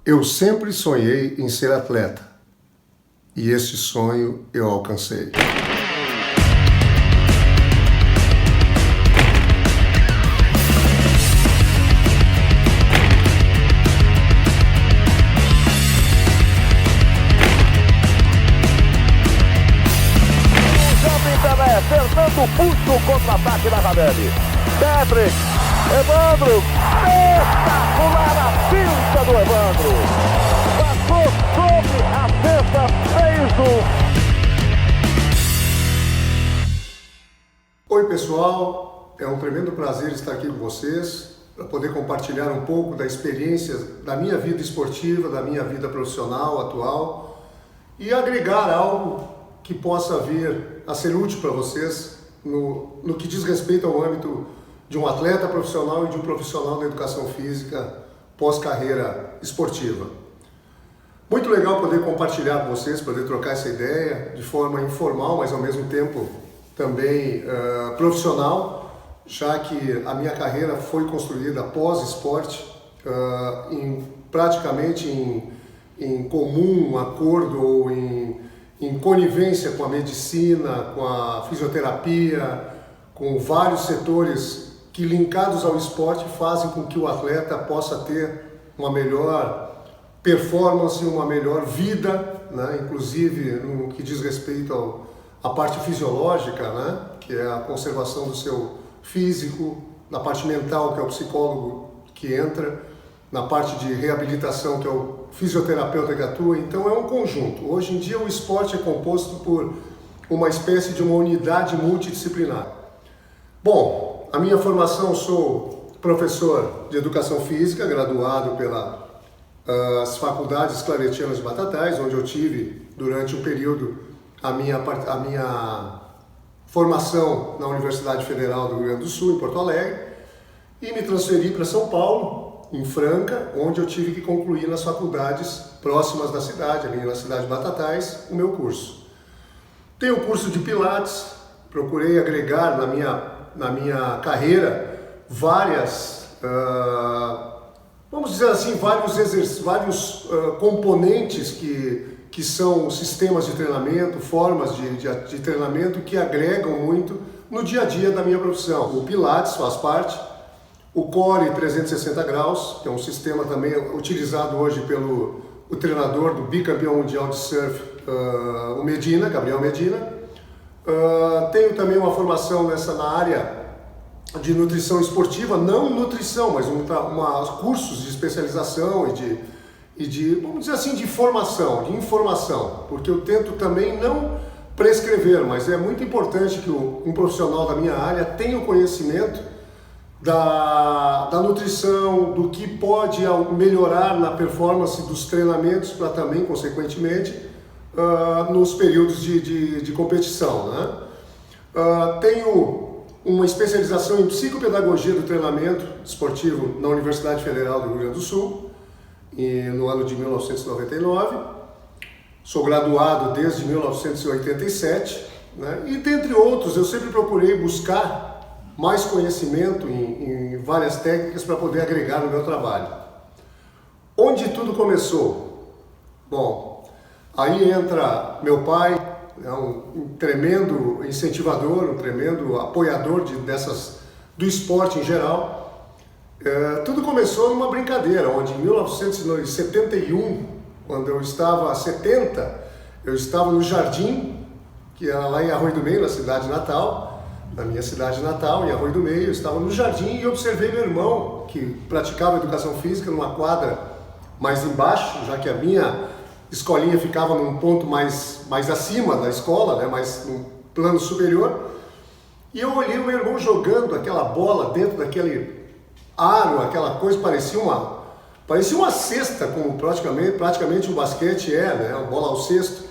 Eu sempre sonhei em ser atleta e esse sonho eu alcancei. Fernando puxa o contra-ataque da Ravelli. Patrick, Evandro, espetacular a pinta do Evandro. Passou sobre a cesta, fez o... Oi pessoal, é um tremendo prazer estar aqui com vocês para poder compartilhar um pouco da experiência da minha vida esportiva, da minha vida profissional atual e agregar algo que possa vir a ser útil para vocês no que diz respeito ao âmbito de um atleta profissional e de um profissional da educação física pós-carreira esportiva. Muito legal poder compartilhar com vocês, poder trocar essa ideia de forma informal, mas ao mesmo tempo também profissional, já que a minha carreira foi construída pós-esporte, praticamente em comum acordo ou em conivência com a medicina, com a fisioterapia, com vários setores que linkados ao esporte fazem com que o atleta possa ter uma melhor performance, uma melhor vida, né? Inclusive no que diz respeito à parte fisiológica, né? Que é a conservação do seu físico, na parte mental, que é o psicólogo que entra, na parte de reabilitação, que é o fisioterapeuta que atua. Então é um conjunto. Hoje em dia o esporte é composto por uma espécie de uma unidade multidisciplinar. Bom, a minha formação, sou professor de educação física, graduado pelas faculdades claretianas de Batatais, onde eu tive durante um período a minha formação na Universidade Federal do Rio Grande do Sul, em Porto Alegre, e me transferi para São Paulo, em Franca, onde eu tive que concluir nas faculdades próximas da cidade, ali na cidade de Batatais, o meu curso. Tenho o curso de Pilates, procurei agregar na minha carreira várias, vamos dizer assim, vários componentes que são sistemas de treinamento, formas de treinamento que agregam muito no dia a dia da minha profissão. O Pilates faz parte. O Core 360 graus, que é um sistema também utilizado hoje pelo treinador do bicampeão mundial de surf, o Medina, Gabriel Medina. Tenho também uma formação na área de nutrição esportiva, não nutrição, mas cursos de especialização e de, vamos dizer assim, de formação, de informação, porque eu tento também não prescrever, mas é muito importante que um profissional da minha área tenha o conhecimento da nutrição, do que pode melhorar na performance dos treinamentos para também, consequentemente, nos períodos de competição, né? Tenho uma especialização em psicopedagogia do treinamento esportivo na Universidade Federal do Rio Grande do Sul, no ano de 1999. Sou graduado desde 1987, né? E dentre outros, eu sempre procurei buscar mais conhecimento em várias técnicas para poder agregar no meu trabalho. Onde tudo começou? Bom, aí entra meu pai, um tremendo incentivador, um tremendo apoiador do esporte em geral. Tudo começou numa brincadeira, onde em 1971, quando eu estava eu estava no Jardim, que era lá em Arroio do Meio, na cidade natal, na minha cidade natal, em Arroio do Meio. Eu estava no jardim e observei meu irmão, que praticava educação física numa quadra mais embaixo, já que a minha escolinha ficava num ponto mais acima da escola, né, mais num plano superior. E eu olhei o meu irmão jogando aquela bola dentro daquele aro, aquela coisa, parecia uma cesta, como praticamente um basquete né, uma bola ao cesto.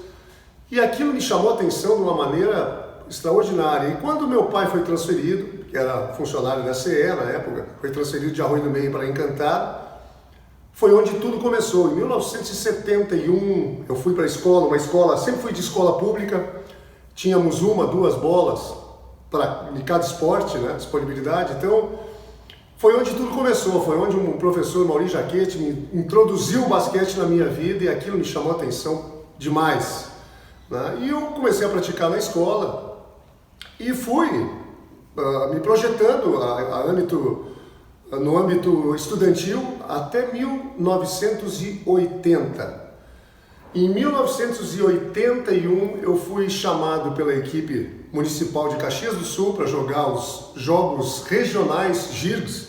E aquilo me chamou a atenção de uma maneira extraordinária. E quando meu pai foi transferido, que era funcionário da CE na época, foi transferido de Arroio do Meio para Encantado, foi onde tudo começou. Em 1971 eu fui para a escola, sempre fui de escola pública, tínhamos 1, 2 bolas de cada esporte, né, disponibilidade. Então foi onde tudo começou, foi onde um professor, Mauri Jaquete, me introduziu o basquete na minha vida e aquilo me chamou a atenção demais, né? E eu comecei a praticar na escola e fui me projetando no âmbito estudantil até 1980. Em 1981 eu fui chamado pela equipe municipal de Caxias do Sul para jogar os jogos regionais GIRGS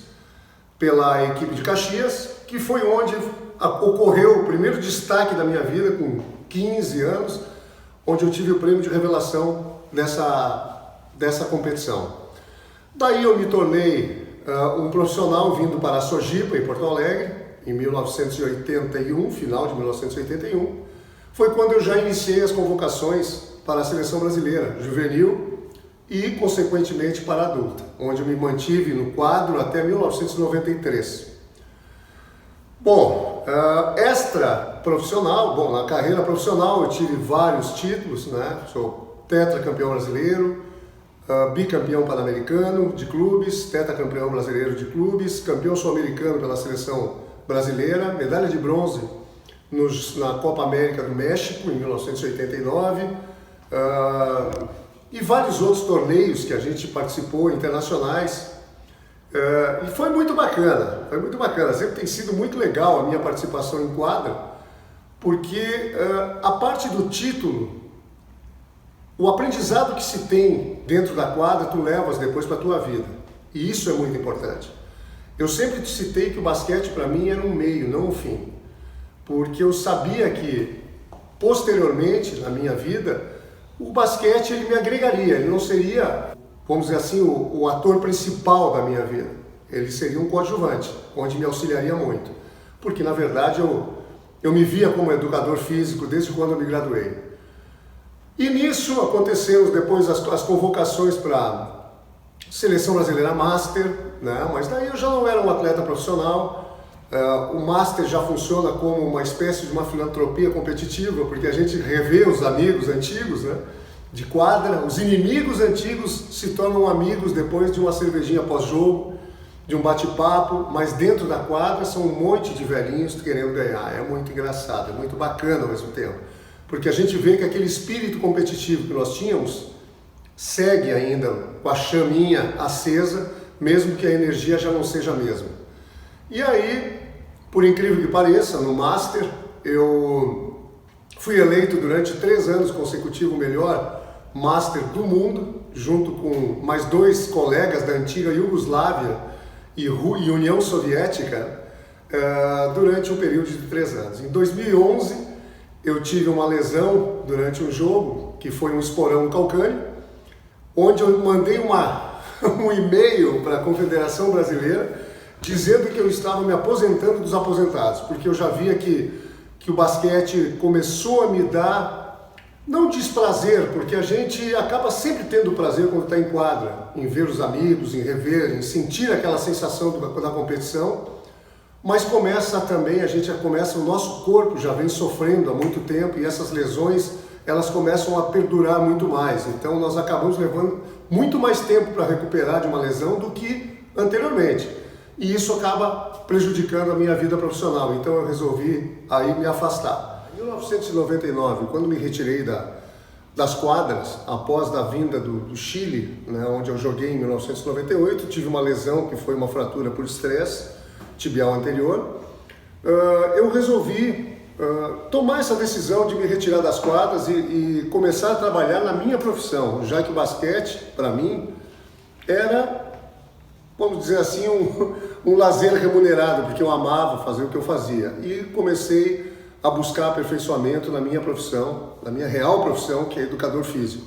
pela equipe de Caxias, que foi onde ocorreu o primeiro destaque da minha vida com 15 anos, onde eu tive o prêmio de revelação dessa competição. Daí eu me tornei um profissional vindo para a Sojipa, em Porto Alegre, em 1981, final de 1981. Foi quando eu já iniciei as convocações para a seleção brasileira, juvenil e, consequentemente, para adulta, onde eu me mantive no quadro até 1993. Bom, extra-profissional, na carreira profissional eu tive vários títulos, né? Sou tetracampeão brasileiro, bicampeão pan-americano de clubes, tetracampeão brasileiro de clubes, campeão sul-americano pela seleção brasileira, medalha de bronze na Copa América do México, em 1989, e vários outros torneios que a gente participou, internacionais, e foi muito bacana, sempre tem sido muito legal a minha participação em quadra, porque a parte do título, o aprendizado que se tem dentro da quadra, tu levas depois para a tua vida, e isso é muito importante. Eu sempre te citei que o basquete para mim era um meio, não um fim, porque eu sabia que posteriormente na minha vida o basquete ele me agregaria, ele não seria, vamos dizer assim, o ator principal da minha vida, ele seria um coadjuvante, onde me auxiliaria muito, porque na verdade eu me via como educador físico desde quando eu me graduei. E nisso aconteceu depois as convocações para Seleção Brasileira Master, né? Mas daí eu já não era um atleta profissional. O Master já funciona como uma espécie de uma filantropia competitiva, porque a gente revê os amigos antigos, né, de quadra, os inimigos antigos se tornam amigos depois de uma cervejinha pós-jogo, de um bate-papo, mas dentro da quadra são um monte de velhinhos querendo ganhar. É muito engraçado, é muito bacana ao mesmo tempo, porque a gente vê que aquele espírito competitivo que nós tínhamos segue ainda com a chaminha acesa, mesmo que a energia já não seja a mesma. E aí, por incrível que pareça, no Master, eu fui eleito durante 3 anos consecutivos o melhor Master do mundo, junto com mais 2 colegas da antiga Iugoslávia e União Soviética, durante um período de 3 anos. Em 2011, eu tive uma lesão durante um jogo, que foi um esporão no calcâneo, onde eu mandei um e-mail para a Confederação Brasileira, dizendo que eu estava me aposentando dos aposentados, porque eu já via que o basquete começou a me dar, não desprazer, porque a gente acaba sempre tendo prazer quando está em quadra, em ver os amigos, em rever, em sentir aquela sensação da competição, mas começa também, o nosso corpo já vem sofrendo há muito tempo e essas lesões, elas começam a perdurar muito mais, então nós acabamos levando muito mais tempo para recuperar de uma lesão do que anteriormente. E isso acaba prejudicando a minha vida profissional, então eu resolvi aí me afastar. Em 1999, quando me retirei das quadras, após a vinda do Chile, né, onde eu joguei em 1998, tive uma lesão que foi uma fratura por estresse tibial anterior, eu resolvi tomar essa decisão de me retirar das quadras e começar a trabalhar na minha profissão, já que o basquete, para mim, era, vamos dizer assim, um lazer remunerado, porque eu amava fazer o que eu fazia. E comecei a buscar aperfeiçoamento na minha profissão, na minha real profissão, que é educador físico.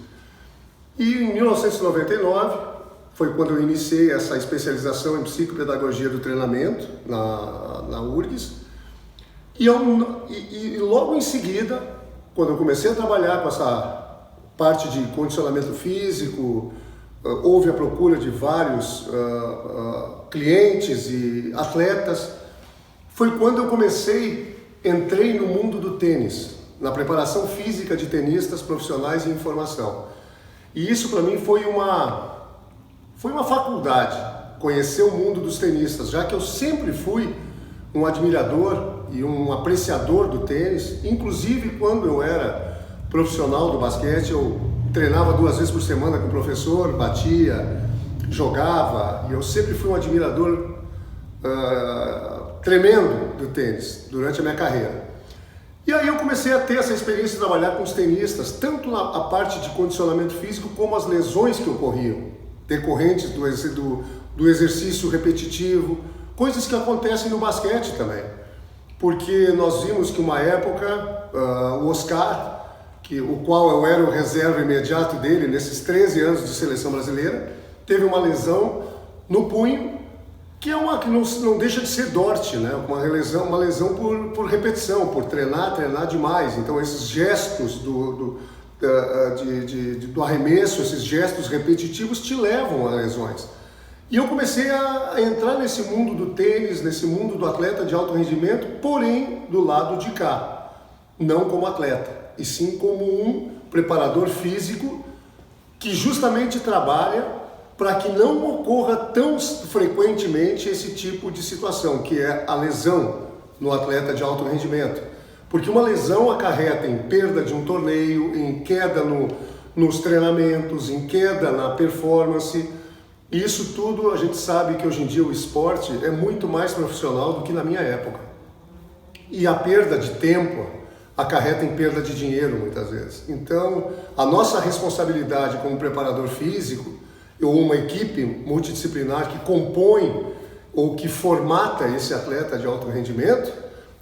E em 1999, foi quando eu iniciei essa especialização em psicopedagogia do treinamento na URGS. E logo em seguida, quando eu comecei a trabalhar com essa parte de condicionamento físico, houve a procura de vários clientes e atletas. Foi quando eu entrei no mundo do tênis, na preparação física de tenistas profissionais em formação. E isso para mim foi uma faculdade, conhecer o mundo dos tenistas, já que eu sempre fui um admirador e um apreciador do tênis. Inclusive quando eu era profissional do basquete, eu treinava 2 vezes por semana com o professor, batia, jogava, e eu sempre fui um admirador tremendo do tênis durante a minha carreira. E aí eu comecei a ter essa experiência de trabalhar com os tenistas, tanto na parte de condicionamento físico como as lesões que ocorriam, decorrentes do exercício repetitivo, coisas que acontecem no basquete também. Porque nós vimos que uma época, o Oscar, o qual eu era o reserva imediato dele nesses 13 anos de seleção brasileira, teve uma lesão no punho, que não deixa de ser DORT, né? Uma lesão por repetição, por treinar demais. Então esses gestos do arremesso, esses gestos repetitivos te levam a lesões. E eu comecei a entrar nesse mundo do tênis, nesse mundo do atleta de alto rendimento, porém do lado de cá, não como atleta, e sim como um preparador físico que justamente trabalha para que não ocorra tão frequentemente esse tipo de situação, que é a lesão no atleta de alto rendimento. Porque uma lesão acarreta em perda de um torneio, em queda nos treinamentos, em queda na performance. E isso tudo a gente sabe que hoje em dia o esporte é muito mais profissional do que na minha época. E a perda de tempo acarreta em perda de dinheiro muitas vezes. Então, a nossa responsabilidade como preparador físico ou uma equipe multidisciplinar que compõe ou que formata esse atleta de alto rendimento,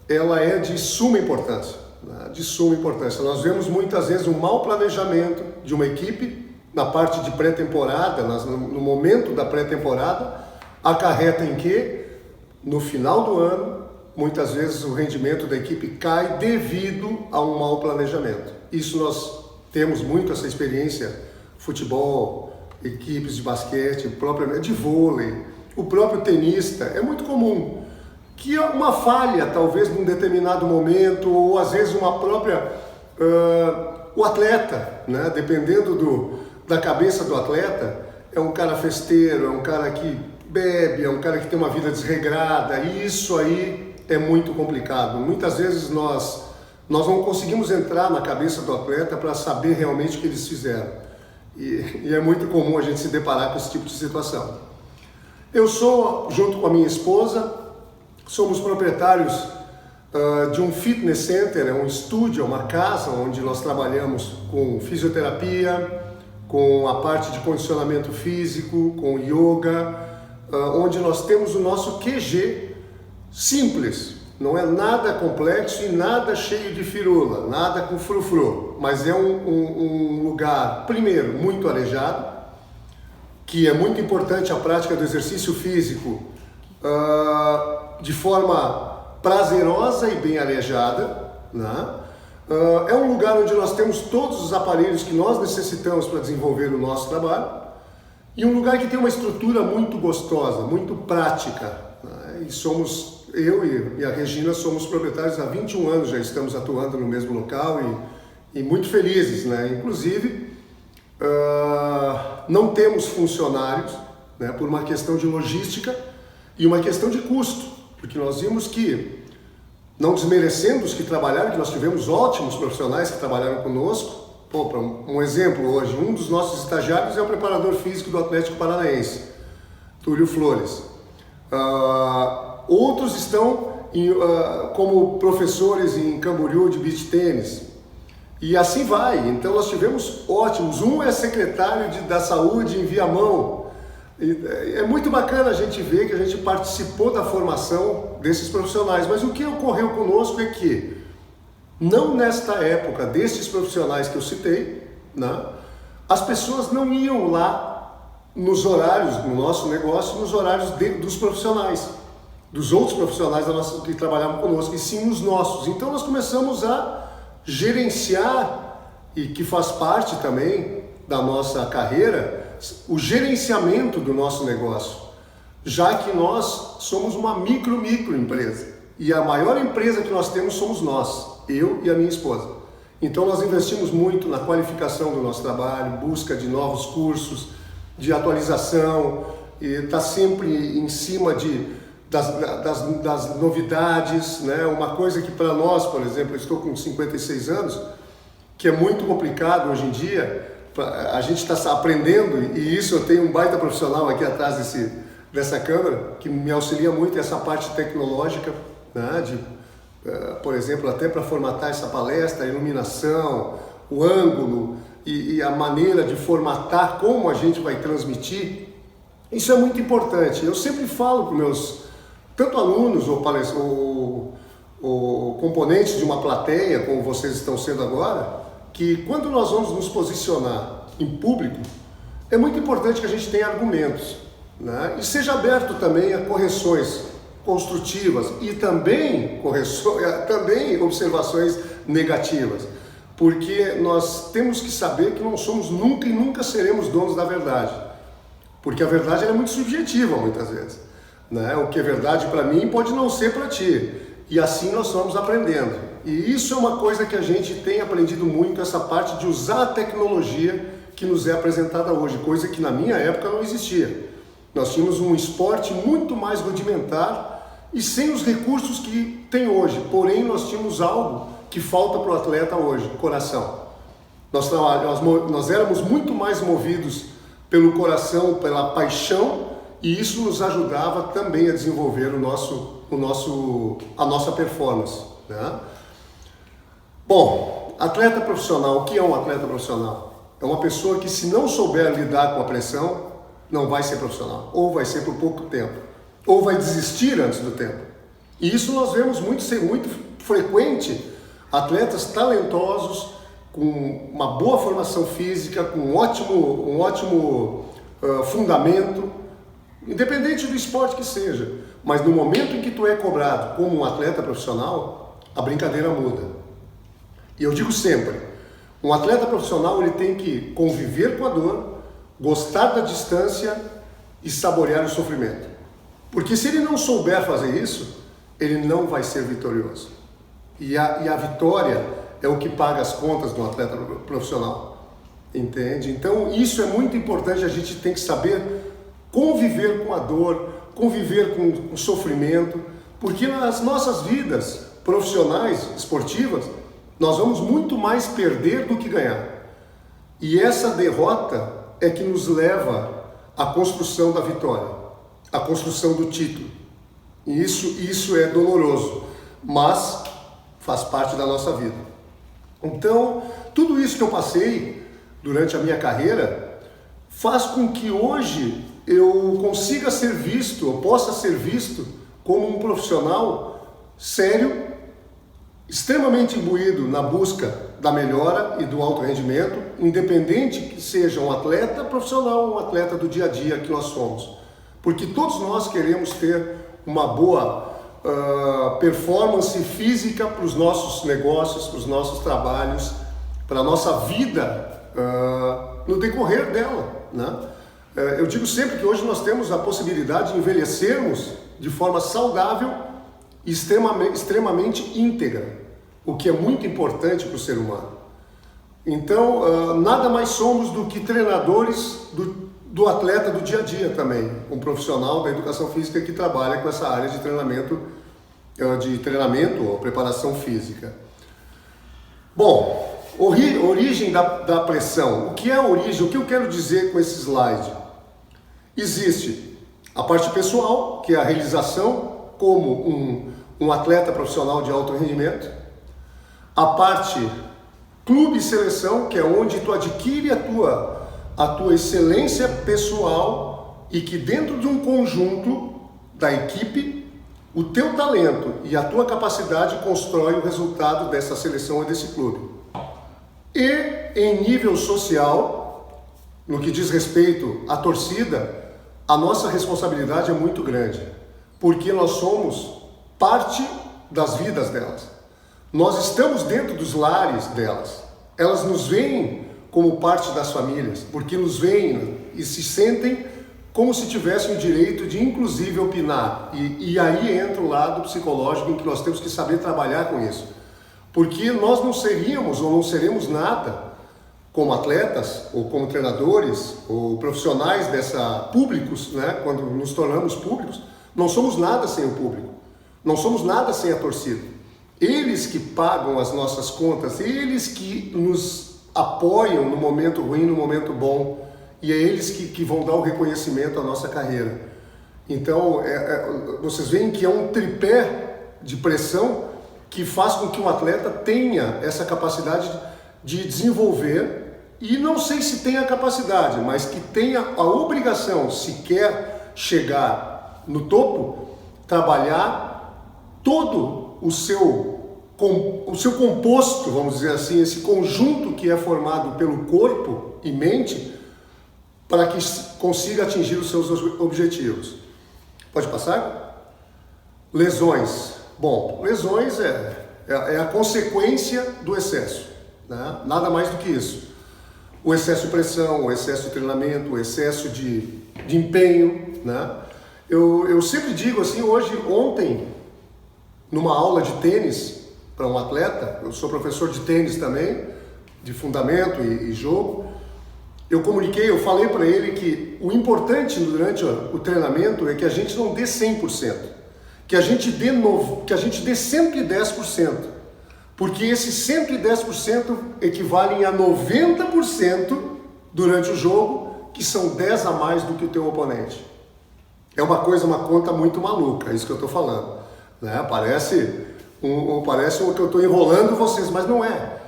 ela é de suma importância, né? De suma importância. Nós vemos muitas vezes um mau planejamento de uma equipe na parte de pré-temporada, no momento da pré-temporada, acarreta em que, no final do ano, muitas vezes o rendimento da equipe cai devido a um mau planejamento. Isso nós temos muito essa experiência, futebol, equipes de basquete, propriamente de vôlei, o próprio tenista, é muito comum que uma falha, talvez num determinado momento, ou às vezes uma própria, o atleta, né? Dependendo da cabeça do atleta, é um cara festeiro, é um cara que bebe, é um cara que tem uma vida desregrada, e isso aí é muito complicado. Muitas vezes nós não conseguimos entrar na cabeça do atleta para saber realmente o que eles fizeram. E é muito comum a gente se deparar com esse tipo de situação. Eu sou, junto com a minha esposa, somos proprietários de um fitness center, é um estúdio, é uma casa onde nós trabalhamos com fisioterapia, com a parte de condicionamento físico, com yoga, onde nós temos o nosso QG simples. Não é nada complexo e nada cheio de firula, nada com frufru, mas é um lugar, primeiro, muito arejado, que é muito importante a prática do exercício físico de forma prazerosa e bem arejada, né? É um lugar onde nós temos todos os aparelhos que nós necessitamos para desenvolver o nosso trabalho, e um lugar que tem uma estrutura muito gostosa, muito prática, né? E somos... Eu e a Regina somos proprietários há 21 anos, já estamos atuando no mesmo local e muito felizes, né? Inclusive, não temos funcionários, né, por uma questão de logística e uma questão de custo, porque nós vimos que, não desmerecendo os que trabalharam, que nós tivemos ótimos profissionais que trabalharam conosco. Para um exemplo hoje, um dos nossos estagiários é o preparador físico do Atlético Paranaense, Túlio Flores. Outros estão como professores em Camboriú de beach tênis, e assim vai. Então nós tivemos ótimos. Um é secretário da saúde em Viamão. É muito bacana a gente ver que a gente participou da formação desses profissionais, mas o que ocorreu conosco é que, não nesta época desses profissionais que eu citei, né, as pessoas não iam lá nos horários do nosso negócio, nos horários dos profissionais, dos outros profissionais que trabalhavam conosco, e sim os nossos. Então nós começamos a gerenciar, e que faz parte também da nossa carreira, o gerenciamento do nosso negócio, já que nós somos uma micro empresa, e a maior empresa que nós temos somos nós, eu e a minha esposa. Então nós investimos muito na qualificação do nosso trabalho, busca de novos cursos, de atualização, e está sempre em cima das novidades, né? Uma coisa que para nós, por exemplo, eu estou com 56 anos, que é muito complicado hoje em dia, a gente está aprendendo, e isso eu tenho um baita profissional aqui atrás dessa câmera, que me auxilia muito essa parte tecnológica, né? Por exemplo, até para formatar essa palestra, a iluminação, o ângulo e a maneira de formatar como a gente vai transmitir, isso é muito importante. Eu sempre falo para meus, tanto alunos ou componentes de uma plateia, como vocês estão sendo agora, que quando nós vamos nos posicionar em público, é muito importante que a gente tenha argumentos, né? E seja aberto também a correções construtivas e também observações negativas, porque nós temos que saber que não somos nunca e nunca seremos donos da verdade, porque a verdade é muito subjetiva muitas vezes, né? O que é verdade para mim pode não ser para ti, e assim nós vamos aprendendo. E isso é uma coisa que a gente tem aprendido muito, essa parte de usar a tecnologia que nos é apresentada hoje, coisa que na minha época não existia. Nós tínhamos um esporte muito mais rudimentar e sem os recursos que tem hoje, porém nós tínhamos algo que falta para o atleta hoje, coração. Nós éramos muito mais movidos pelo coração, pela paixão, e isso nos ajudava também a desenvolver a nossa performance, né? Bom, atleta profissional, o que é um atleta profissional? É uma pessoa que, se não souber lidar com a pressão, não vai ser profissional, ou vai ser por pouco tempo, ou vai desistir antes do tempo. E isso nós vemos ser muito frequente, atletas talentosos, com uma boa formação física, com um ótimo fundamento, independente do esporte que seja, mas no momento em que tu é cobrado como um atleta profissional, a brincadeira muda. E eu digo sempre, um atleta profissional ele tem que conviver com a dor, gostar da distância e saborear o sofrimento. Porque se ele não souber fazer isso, ele não vai ser vitorioso. E a vitória é o que paga as contas do atleta profissional. Entende? Então isso é muito importante, a gente tem que saber conviver com a dor, conviver com o sofrimento, porque nas nossas vidas profissionais, esportivas, nós vamos muito mais perder do que ganhar. E essa derrota é que nos leva à construção da vitória, à construção do título. E isso é doloroso, mas faz parte da nossa vida. Então, tudo isso que eu passei durante a minha carreira faz com que hoje eu consiga ser visto, eu possa ser visto como um profissional sério, extremamente imbuído na busca da melhora e do alto rendimento, independente que seja um atleta profissional ou um atleta do dia a dia que nós somos. Porque todos nós queremos ter uma boa performance física para os nossos negócios, para os nossos trabalhos, para a nossa vida no decorrer dela, né? Eu digo sempre que hoje nós temos a possibilidade de envelhecermos de forma saudável e extremamente íntegra, o que é muito importante para o ser humano. Então, nada mais somos do que treinadores do atleta do dia a dia também, um profissional da educação física que trabalha com essa área de treinamento ou preparação física. Bom, origem da pressão. O que é a origem? O que eu quero dizer com esse slide? Existe a parte pessoal, que é a realização como um atleta profissional de alto rendimento. A parte clube e seleção, que é onde tu adquire a tua excelência pessoal e que dentro de um conjunto da equipe, o teu talento e a tua capacidade constrói o resultado dessa seleção e desse clube. E em nível social, no que diz respeito à torcida, a nossa responsabilidade é muito grande, porque nós somos parte das vidas delas. Nós estamos dentro dos lares delas. Elas nos veem como parte das famílias, porque nos veem e se sentem como se tivessem o direito de, inclusive, opinar. E aí entra o lado psicológico em que nós temos que saber trabalhar com isso. Porque nós não seríamos ou não seremos nada como atletas, ou como treinadores, ou profissionais públicos, né? Quando nos tornamos públicos, não somos nada sem o público, não somos nada sem a torcida. Eles que pagam as nossas contas, eles que nos apoiam no momento ruim, no momento bom, e é eles que vão dar o reconhecimento à nossa carreira. Então, vocês veem que é um tripé de pressão que faz com que um atleta tenha essa capacidade de desenvolver, e não sei se tem a capacidade, mas que tenha a obrigação, se quer chegar no topo, trabalhar todo o seu composto, vamos dizer assim, esse conjunto que é formado pelo corpo e mente, para que consiga atingir os seus objetivos. Pode passar? Lesões. Bom, lesões é a consequência do excesso, né? Nada mais do que isso. O excesso de pressão, o excesso de treinamento, o excesso de empenho, né? Eu sempre digo assim, ontem, numa aula de tênis para um atleta, eu sou professor de tênis também, de fundamento e jogo, eu falei para ele que o importante durante o treinamento é que a gente não dê 100%, que a gente dê 110%. Porque esses 110% equivalem a 90% durante o jogo, que são 10 a mais do que o teu oponente. É uma conta muito maluca, é isso que eu estou falando, né? Parece que eu estou enrolando vocês, mas não é.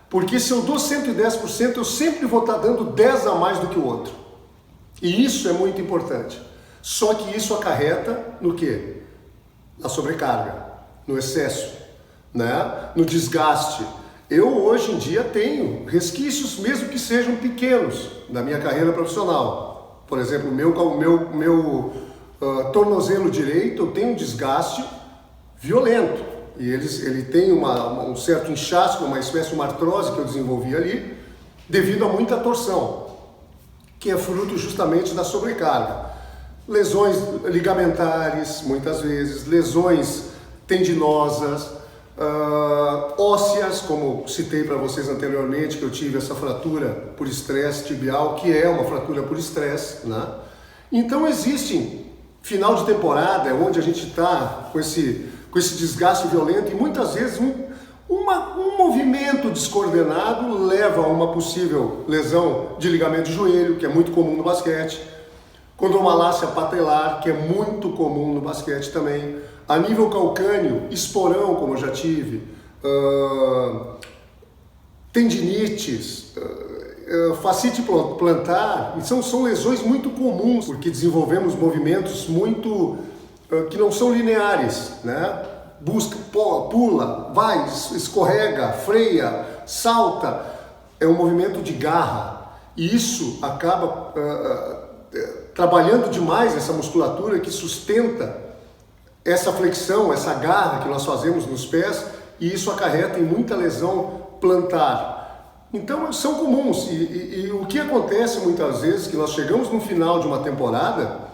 Porque se eu dou 110%, eu sempre vou estar dando 10 a mais do que o outro. E isso é muito importante. Só que isso acarreta no quê? Na sobrecarga, no excesso, né? No desgaste. Eu hoje em dia tenho resquícios, mesmo que sejam pequenos, da minha carreira profissional. Por exemplo, meu tornozelo direito, eu tenho um desgaste violento. E ele tem um certo inchaço, uma espécie de uma artrose que eu desenvolvi ali, devido a muita torção, que é fruto justamente da sobrecarga. Lesões ligamentares, muitas vezes, lesões tendinosas, ósseas, como citei para vocês anteriormente, que eu tive essa fratura por estresse tibial, que é uma fratura por estresse, né? Então existe final de temporada, onde a gente está com esse desgaste violento, e muitas vezes um movimento descoordenado leva a uma possível lesão de ligamento de joelho, que é muito comum no basquete, condromalácia patelar, que é muito comum no basquete também, a nível calcâneo, esporão, como eu já tive, tendinites, fascite plantar, e são lesões muito comuns, porque desenvolvemos movimentos que não são lineares, né? Busca, pula, vai, escorrega, freia, salta, é um movimento de garra, e isso acaba trabalhando demais essa musculatura que sustenta essa flexão, essa garra que nós fazemos nos pés, e isso acarreta em muita lesão plantar. Então são comuns, e o que acontece muitas vezes, que nós chegamos no final de uma temporada,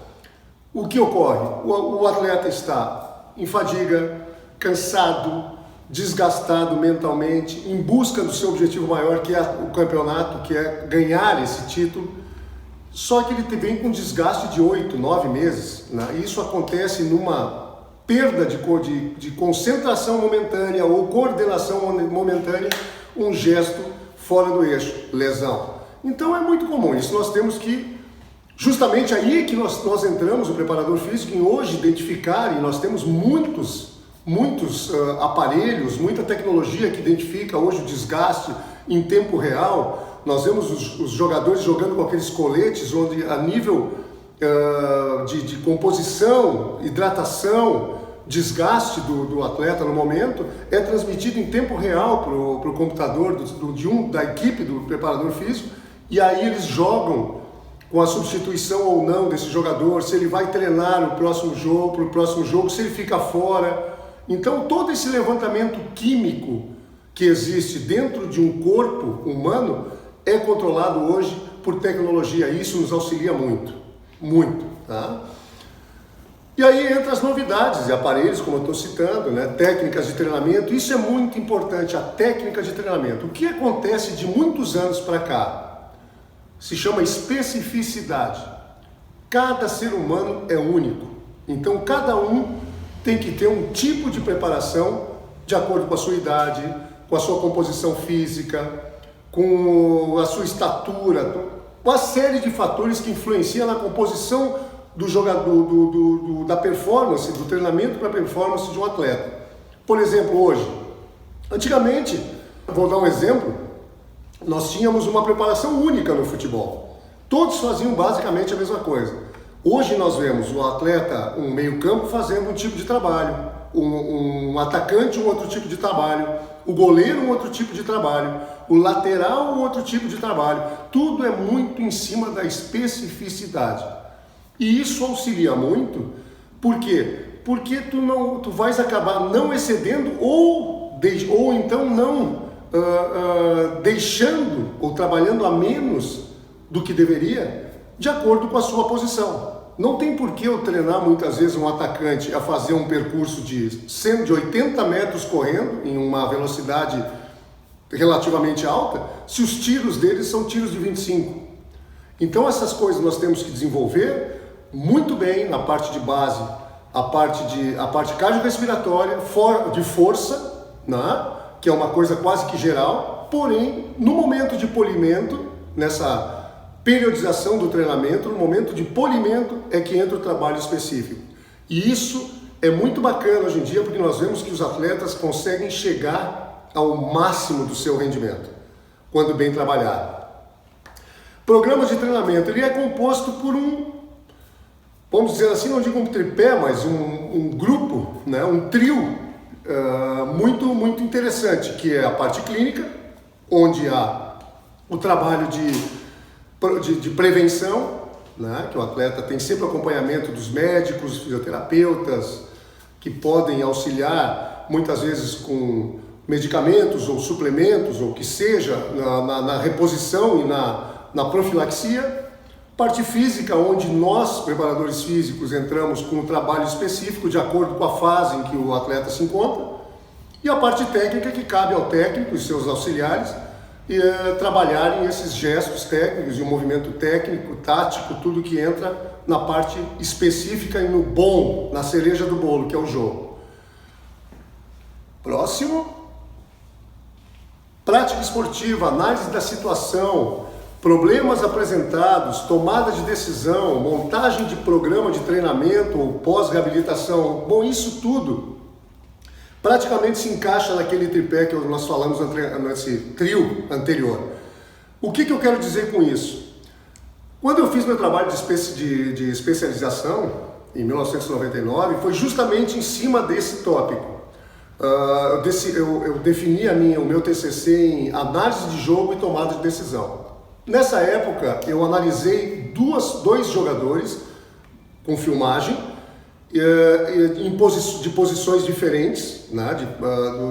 o que ocorre? O atleta está em fadiga, cansado, desgastado mentalmente, em busca do seu objetivo maior, que é o campeonato, que é ganhar esse título, só que ele vem com desgaste de 8, 9 meses, né? E isso acontece numa perda de concentração momentânea ou coordenação momentânea, um gesto fora do eixo, lesão. Então é muito comum, isso nós temos que, justamente aí que nós entramos, o preparador físico, em hoje identificar, e nós temos muitos aparelhos, muita tecnologia que identifica hoje o desgaste em tempo real. Nós vemos os jogadores jogando com aqueles coletes, onde a nível de composição, hidratação, desgaste do atleta no momento é transmitido em tempo real para o computador da equipe do preparador físico, e aí eles jogam com a substituição ou não desse jogador, se ele vai treinar para o próximo jogo, se ele fica fora. Então todo esse levantamento químico que existe dentro de um corpo humano é controlado hoje por tecnologia, e isso nos auxilia muito, tá? E aí entra as novidades e aparelhos, como eu estou citando, né? Técnicas de treinamento. Isso é muito importante, a técnica de treinamento. O que acontece de muitos anos para cá? Se chama especificidade. Cada ser humano é único. Então, cada um tem que ter um tipo de preparação de acordo com a sua idade, com a sua composição física, com a sua estatura, com uma série de fatores que influenciam na composição do jogador, da performance, do treinamento para a performance de um atleta. Por exemplo, hoje, antigamente, vou dar um exemplo, nós tínhamos uma preparação única no futebol. Todos faziam basicamente a mesma coisa. Hoje nós vemos o atleta, um meio-campo, fazendo um tipo de trabalho, um atacante, um outro tipo de trabalho, o goleiro, um outro tipo de trabalho, o lateral, um outro tipo de trabalho. Tudo é muito em cima da especificidade. E isso auxilia muito, por quê? Porque tu vais acabar não excedendo ou então não deixando ou trabalhando a menos do que deveria, de acordo com a sua posição. Não tem por que eu treinar muitas vezes um atacante a fazer um percurso de 80 metros correndo em uma velocidade relativamente alta, se os tiros deles são tiros de 25. Então essas coisas nós temos que desenvolver muito bem na parte de base, a parte cardiorrespiratória, de força, né? Que é uma coisa quase que geral, porém, no momento de polimento, nessa periodização do treinamento, no momento de polimento é que entra o trabalho específico. E isso é muito bacana hoje em dia, porque nós vemos que os atletas conseguem chegar ao máximo do seu rendimento, quando bem trabalhado. Programa de treinamento, ele é composto por vamos dizer assim, não digo um tripé, mas um grupo, né? Um trio muito interessante, que é a parte clínica, onde há o trabalho de prevenção, né? Que o atleta tem sempre o acompanhamento dos médicos, fisioterapeutas, que podem auxiliar muitas vezes com medicamentos ou suplementos, ou que seja, na reposição e na profilaxia. Parte física, onde nós, preparadores físicos, entramos com um trabalho específico de acordo com a fase em que o atleta se encontra. E a parte técnica, que cabe ao técnico e seus auxiliares trabalharem esses gestos técnicos e o movimento técnico, tático, tudo que entra na parte específica e no bom, na cereja do bolo, que é o jogo. Próximo. Prática esportiva, análise da situação, problemas apresentados, tomada de decisão, montagem de programa de treinamento ou pós-reabilitação. Bom, isso tudo praticamente se encaixa naquele tripé que nós falamos nesse trio anterior. O que eu quero dizer com isso? Quando eu fiz meu trabalho de especialização, em 1999, foi justamente em cima desse tópico. Eu defini o meu TCC em análise de jogo e tomada de decisão. Nessa época, eu analisei dois jogadores com filmagem de posições diferentes, né,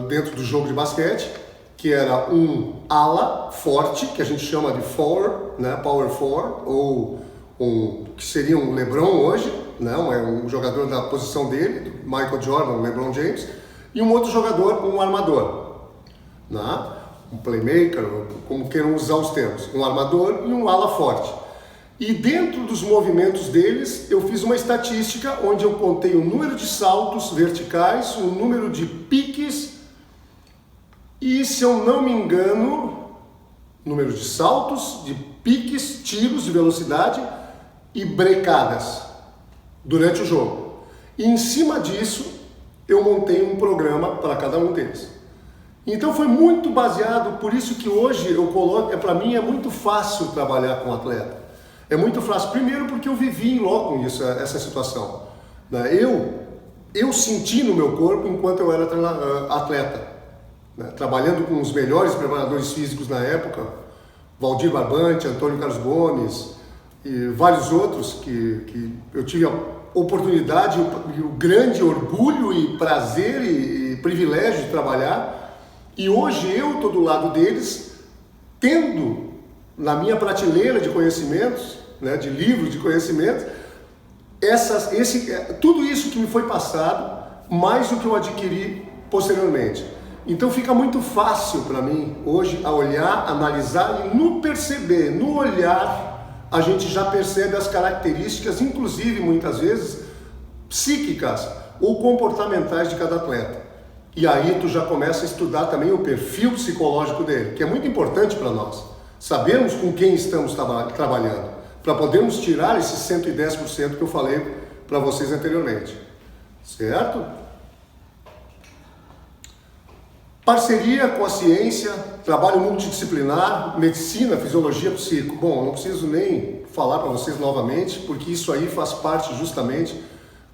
dentro do jogo de basquete, que era um ala forte, que a gente chama de forward, né, power forward, ou que seria um LeBron hoje, né, um jogador da posição dele, Michael Jordan, LeBron James, e um outro jogador, um armador, né? Um playmaker, como queiram usar os termos, um armador e um ala forte. E dentro dos movimentos deles, eu fiz uma estatística onde eu contei o número de saltos verticais, o número de piques e, se eu não me engano, número de saltos, de piques, tiros de velocidade e brecadas durante o jogo. E em cima disso, eu montei um programa para cada um deles. Então foi muito baseado, por isso que hoje eu coloco, para mim é muito fácil trabalhar com atleta. É muito fácil, primeiro porque eu vivi em loco essa situação. Eu senti no meu corpo enquanto eu era atleta, né? Trabalhando com os melhores preparadores físicos na época, Valdir Barbante, Antônio Carlos Gomes e vários outros que eu tive a oportunidade e o grande orgulho e prazer e privilégio de trabalhar. E hoje eu estou do lado deles, tendo na minha prateleira de conhecimentos, né, de livros de conhecimentos, tudo isso que me foi passado, mais o que eu adquiri posteriormente. Então fica muito fácil para mim hoje a olhar, analisar e no perceber, no olhar, a gente já percebe as características, inclusive muitas vezes psíquicas ou comportamentais de cada atleta. E aí tu já começa a estudar também o perfil psicológico dele, que é muito importante para nós. Sabermos com quem estamos trabalhando, para podermos tirar esses 110% que eu falei para vocês anteriormente. Certo? Parceria com a ciência, trabalho multidisciplinar, medicina, fisiologia, psico. Bom, não preciso nem falar para vocês novamente, porque isso aí faz parte justamente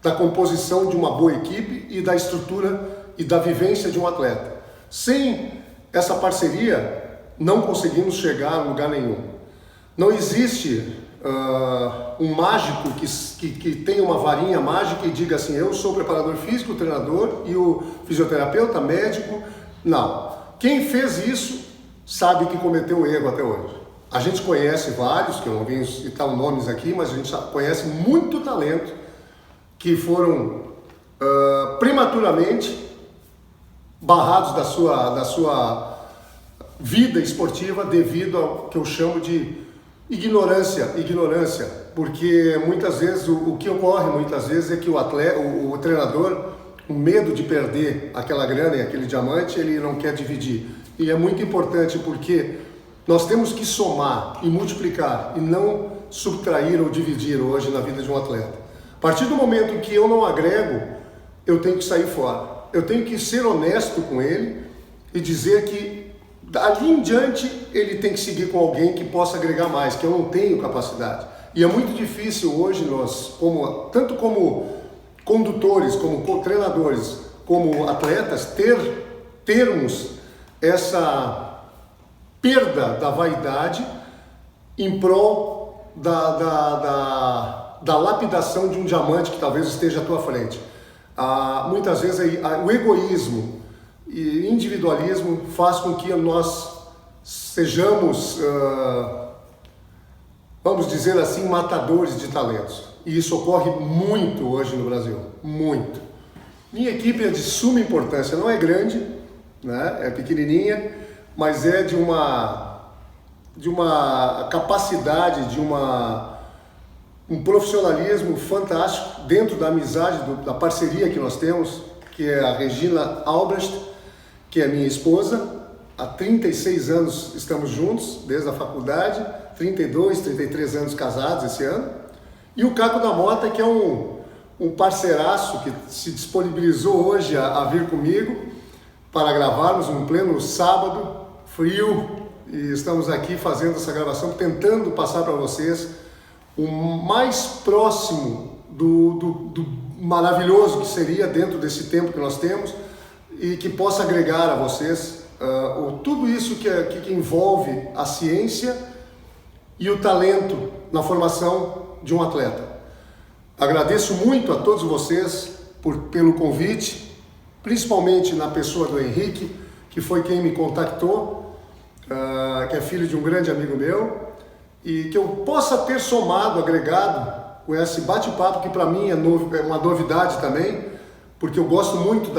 da composição de uma boa equipe e da estrutura e da vivência de um atleta. Sem essa parceria, não conseguimos chegar a lugar nenhum. Não existe um mágico que tenha uma varinha mágica e diga assim, eu sou o preparador físico, o treinador e o fisioterapeuta, médico. Não. Quem fez isso sabe que cometeu erro até hoje. A gente conhece vários, que eu não vim citar os nomes aqui, mas a gente conhece muito talento que foram prematuramente barrados da sua vida esportiva devido ao que eu chamo de ignorância, porque muitas vezes o que ocorre muitas vezes é que o treinador, o medo de perder aquela grana e aquele diamante, ele não quer dividir. E é muito importante porque nós temos que somar e multiplicar e não subtrair ou dividir hoje na vida de um atleta. A partir do momento que eu não agrego, eu tenho que sair fora. Eu tenho que ser honesto com ele e dizer que dali em diante ele tem que seguir com alguém que possa agregar mais, que eu não tenho capacidade. E é muito difícil hoje nós, tanto como condutores, como treinadores, como atletas, termos essa perda da vaidade em prol da lapidação de um diamante que talvez esteja à tua frente. Muitas vezes o egoísmo e individualismo faz com que nós sejamos, vamos dizer assim, matadores de talentos. E isso ocorre muito hoje no Brasil, muito. Minha equipe é de suma importância, não é grande, né? É pequenininha, mas é de uma capacidade, de um profissionalismo fantástico dentro da amizade, da parceria que nós temos, que é a Regina Albrecht, que é minha esposa. Há 36 anos estamos juntos, desde a faculdade, 32, 33 anos casados esse ano. E o Caco da Mota, que é um parceiraço que se disponibilizou hoje a vir comigo para gravarmos um pleno sábado, frio, e estamos aqui fazendo essa gravação, tentando passar para vocês o mais próximo do maravilhoso que seria dentro desse tempo que nós temos e que possa agregar a vocês tudo isso que envolve a ciência e o talento na formação de um atleta. Agradeço muito a todos vocês pelo convite, principalmente na pessoa do Henrique, que foi quem me contactou, que é filho de um grande amigo meu, e que eu possa ter somado, agregado com esse bate-papo que para mim é uma novidade também, porque eu gosto muito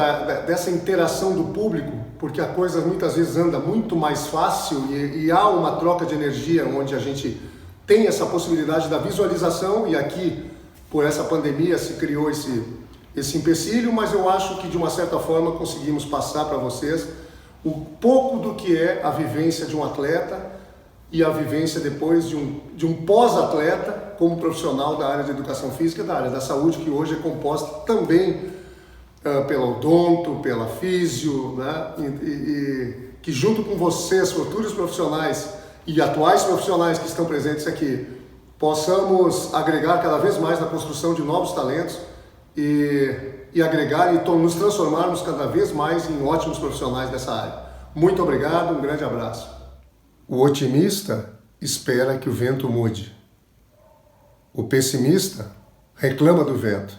dessa interação do público, porque a coisa muitas vezes anda muito mais fácil e há uma troca de energia onde a gente tem essa possibilidade da visualização, e aqui por essa pandemia se criou esse empecilho, mas eu acho que de uma certa forma conseguimos passar para vocês um pouco do que é a vivência de um atleta e a vivência depois de um pós-atleta como profissional da área de educação física, da área da saúde, que hoje é composta também pela odonto, pela físio, né? E que junto com vocês, futuros profissionais e atuais profissionais que estão presentes aqui, possamos agregar cada vez mais na construção de novos talentos e agregar e nos transformarmos cada vez mais em ótimos profissionais dessa área. Muito obrigado, um grande abraço. O otimista espera que o vento mude. O pessimista reclama do vento.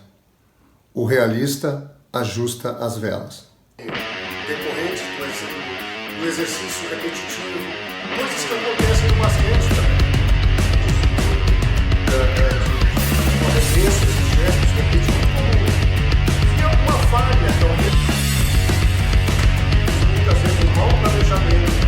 O realista ajusta as velas. Decorrente do exercício repetitivo, coisas que acontecem no basquete também. De uma referência gestos, repite muito comum. Se tem alguma falha, talvez, muitas vezes o mau planejamento,